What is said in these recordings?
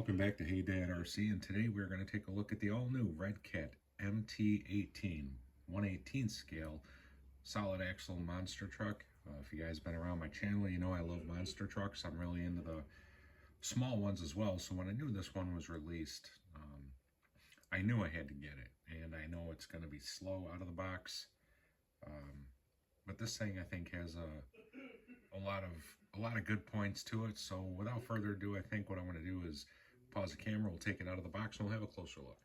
Welcome back to Hey Dad RC, and today we're going to take a look at the all-new Redcat MT18 1/18 scale solid axle monster truck. If you guys been around my channel, you know I love monster trucks. I'm really into the small ones as well, so when I knew this one was released, I knew I had to get it, and I know it's going to be slow out of the box, but this thing I think has a lot of good points to it. So without further ado, I think what I'm going to do is pause the camera, we'll take it out of the box, and we'll have a closer look.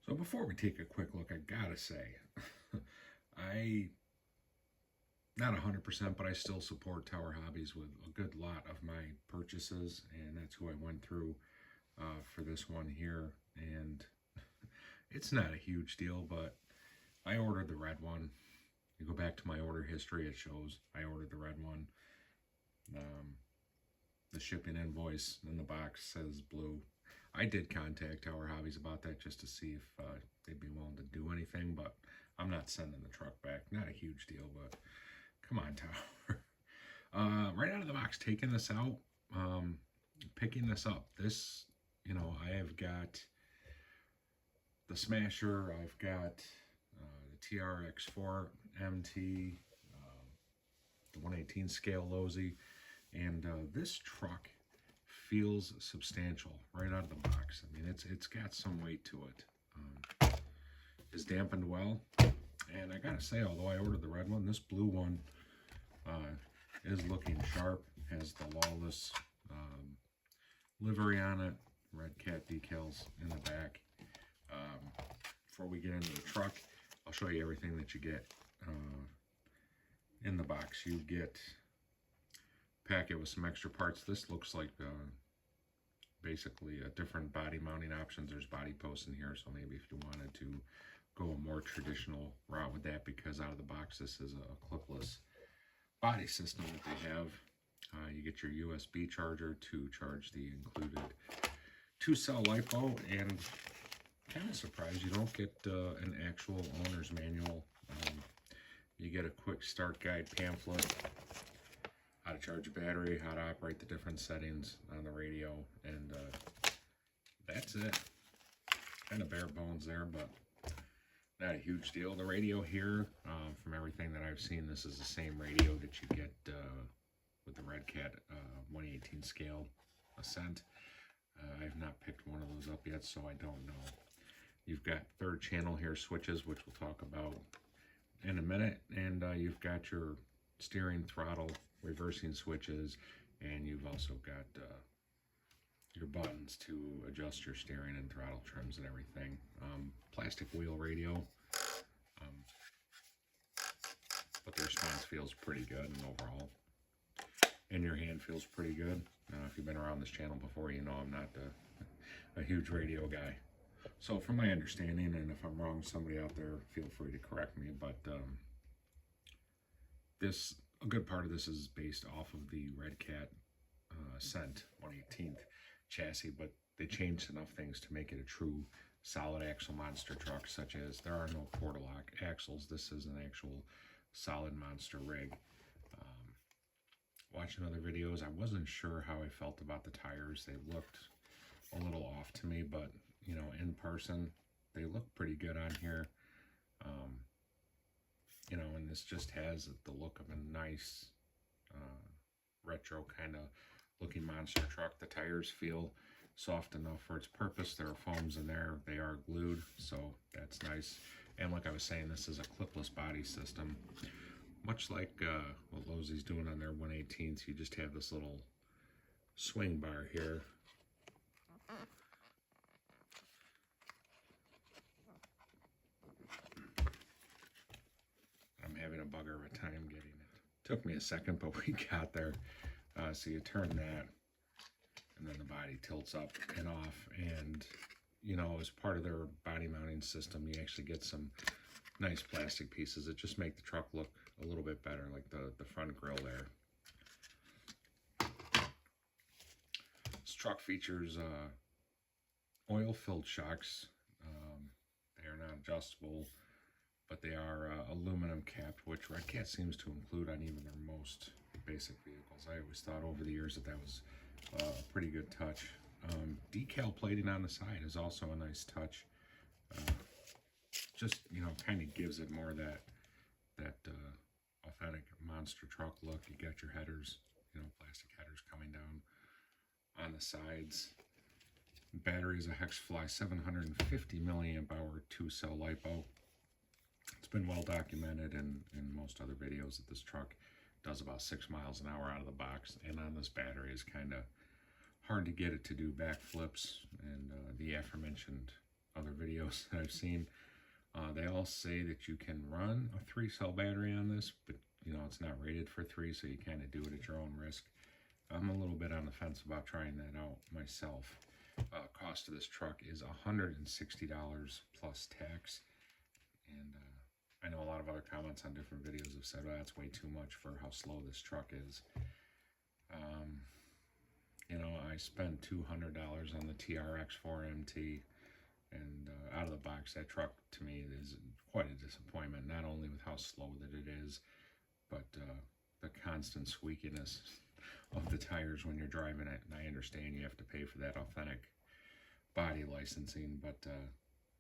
So before we take a quick look, I gotta say, I, not 100%, but I still support Tower Hobbies with a good lot of my purchases, and that's who I went through for this one here. And it's not a huge deal, but I ordered the red one. You go back to my order history, it shows I ordered the red one. The shipping invoice in the box says blue. I did contact Tower Hobbies about that just to see if they'd be willing to do anything, but I'm not sending the truck back. Not a huge deal, but come on, Tower. Right out of the box, taking this out, picking this up. This, you know, I have got the Smasher, I've got the TRX4 MT, the 1/18 scale Losi, and this truck feels substantial right out of the box. I mean, it's got some weight to it. It's dampened well, and I gotta say, although I ordered the red one, this blue one is looking sharp. Has the Lawless livery on it, Redcat decals in the back. Before we get into the truck, I'll show you everything that you get in the box. You get a packet with some extra parts. This looks like basically different body mounting options. There's body posts in here, so maybe if you wanted to go a more traditional route with that, because out of the box this is a clipless body system that they have. You get your USB charger to charge the included 2-cell LiPo, and kind of surprised you don't get an actual owner's manual. You get a quick start guide pamphlet, how to charge a battery, how to operate the different settings on the radio, and that's it. Kind of bare bones there, but not a huge deal. The radio here, from everything that I've seen, this is the same radio that you get with the Redcat 1/18 scale Ascent. I've not picked one of those up yet, so I don't know. You've got third channel here switches, which we'll talk about in a minute, and you've got your steering, throttle, reversing switches, and you've also got your buttons to adjust your steering and throttle trims and everything. Plastic wheel radio, but the response feels pretty good, and overall, and your hand feels pretty good. If you've been around this channel before, you know I'm not a huge radio guy. So from my understanding, and if I'm wrong, somebody out there feel free to correct me, but a good part of this is based off of the Redcat Ascent 1/18 chassis, but they changed enough things to make it a true solid axle monster truck, such as there are no portal-lock axles. This is an actual solid monster rig. Watching other videos, I wasn't sure how I felt about the tires. They looked a little off to me, but you know, in person, they look pretty good on here. You know, and this just has the look of a nice retro kind of looking monster truck. The tires feel soft enough for its purpose. There are foams in there. They are glued, so that's nice. And like I was saying, this is a clipless body system. Much like what Losi's doing on their 1/18s, you just have this little swing bar here. I'm having a bugger of a time getting it. Took me a second, but we got there. So you turn that, and then the body tilts up and off. And, you know, as part of their body mounting system, you actually get some nice plastic pieces that just make the truck look a little bit better, like the front grille there. This truck features oil-filled shocks. They are not adjustable, but they are aluminum capped, which Redcat seems to include on even their most basic vehicles. I always thought over the years that was a pretty good touch. Decal plating on the side is also a nice touch. Just, you know, kind of gives it more that authentic monster truck look. You got your headers, you know, plastic headers coming down on the sides. Battery is a Hexfly 750 milliamp hour 2-cell LiPo. It's been well documented in most other videos that this truck does about 6 miles an hour out of the box, and on this battery is kind of hard to get it to do backflips, and the aforementioned other videos that I've seen, they all say that you can run a 3-cell battery on this, but you know, it's not rated for 3, so you kind of do it at your own risk. I'm a little bit on the fence about trying that out myself. Cost of this truck is $160 plus tax, and I know a lot of other comments on different videos have said, well, that's way too much for how slow this truck is. You know, I spent $200 on the TRX-4 MT, and out of the box, that truck to me is quite a disappointment, not only with how slow that it is, but the constant squeakiness of the tires when you're driving it. And I understand you have to pay for that authentic body licensing, but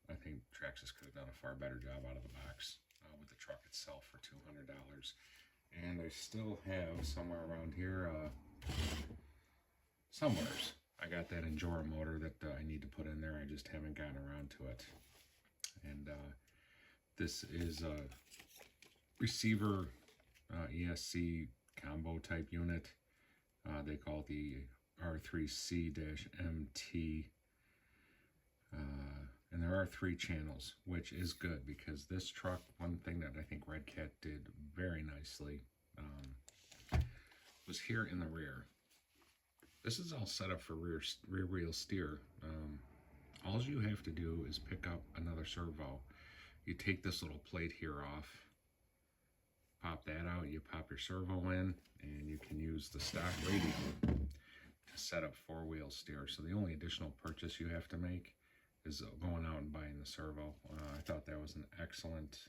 I think Traxxas could have done a far better job out of the box with the truck itself for $200. And I still have somewhere around here, somewheres, I got that Endura motor that I need to put in there. I just haven't gotten around to it. And this is a receiver ESC combo type unit. They call it the R3C-MT. And there are 3 channels, which is good because this truck, one thing that I think Redcat did very nicely was here in the rear. This is all set up for rear wheel steer. All you have to do is pick up another servo. You take this little plate here off, pop that out, you pop your servo in, and you can use the stock radio to set up 4-wheel steer. So the only additional purchase you have to make is going out and buying the servo. I thought that was an excellent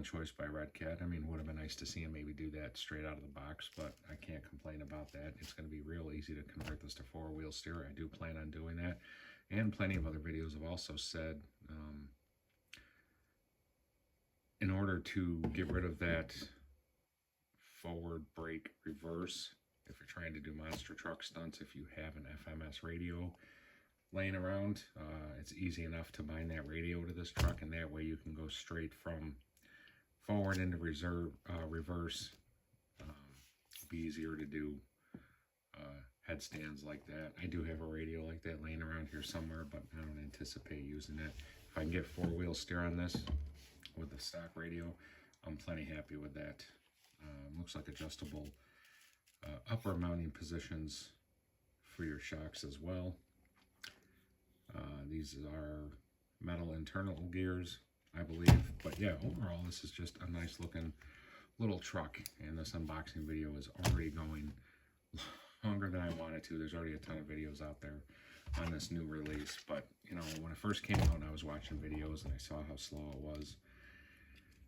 choice by Redcat. I mean, would have been nice to see him maybe do that straight out of the box, but I can't complain about that. It's going to be real easy to convert this to 4-wheel steer. I do plan on doing that, and plenty of other videos have also said in order to get rid of that forward brake reverse, if you're trying to do monster truck stunts, if you have an FMS radio laying around, it's easy enough to bind that radio to this truck, and that way you can go straight from forward into reverse. It'd be easier to do headstands like that. I do have a radio like that laying around here somewhere, but I don't anticipate using it. If I can get 4-wheel steer on this with the stock radio, I'm plenty happy with that. Looks like adjustable upper mounting positions for your shocks as well. These are metal internal gears, I believe. But yeah, overall, this is just a nice looking little truck. And this unboxing video is already going longer than I wanted to. There's already a ton of videos out there on this new release. But, you know, when it first came out and I was watching videos and I saw how slow it was,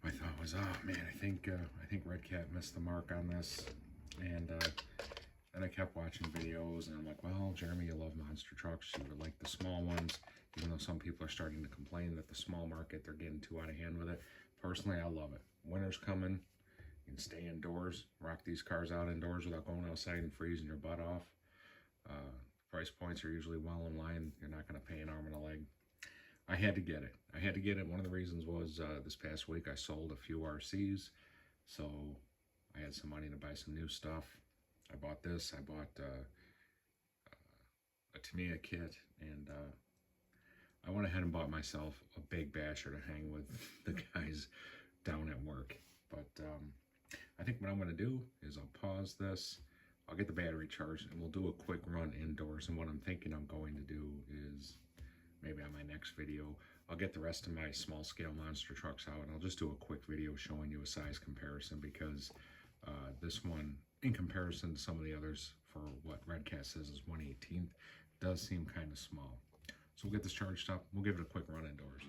my thought was, oh man, I think Redcat missed the mark on this. And I kept watching videos, and I'm like, well, Jeremy, you love monster trucks. You would like the small ones, even though some people are starting to complain that the small market, they're getting too out of hand with it. Personally, I love it. Winter's coming. You can stay indoors, rock these cars out indoors without going outside and freezing your butt off. Price points are usually well in line. You're not going to pay an arm and a leg. I had to get it. One of the reasons was this past week I sold a few RCs, so I had some money to buy some new stuff. I bought this. I bought a Tamiya kit, and I went ahead and bought myself a big basher to hang with the guys down at work. But I think what I'm going to do is I'll pause this. I'll get the battery charged, and we'll do a quick run indoors. And what I'm thinking I'm going to do is maybe on my next video, I'll get the rest of my small scale monster trucks out, and I'll just do a quick video showing you a size comparison, because this one, in comparison to some of the others for what Redcat says is 1/18th, does seem kind of small. So we'll get this charged up. We'll give it a quick run indoors.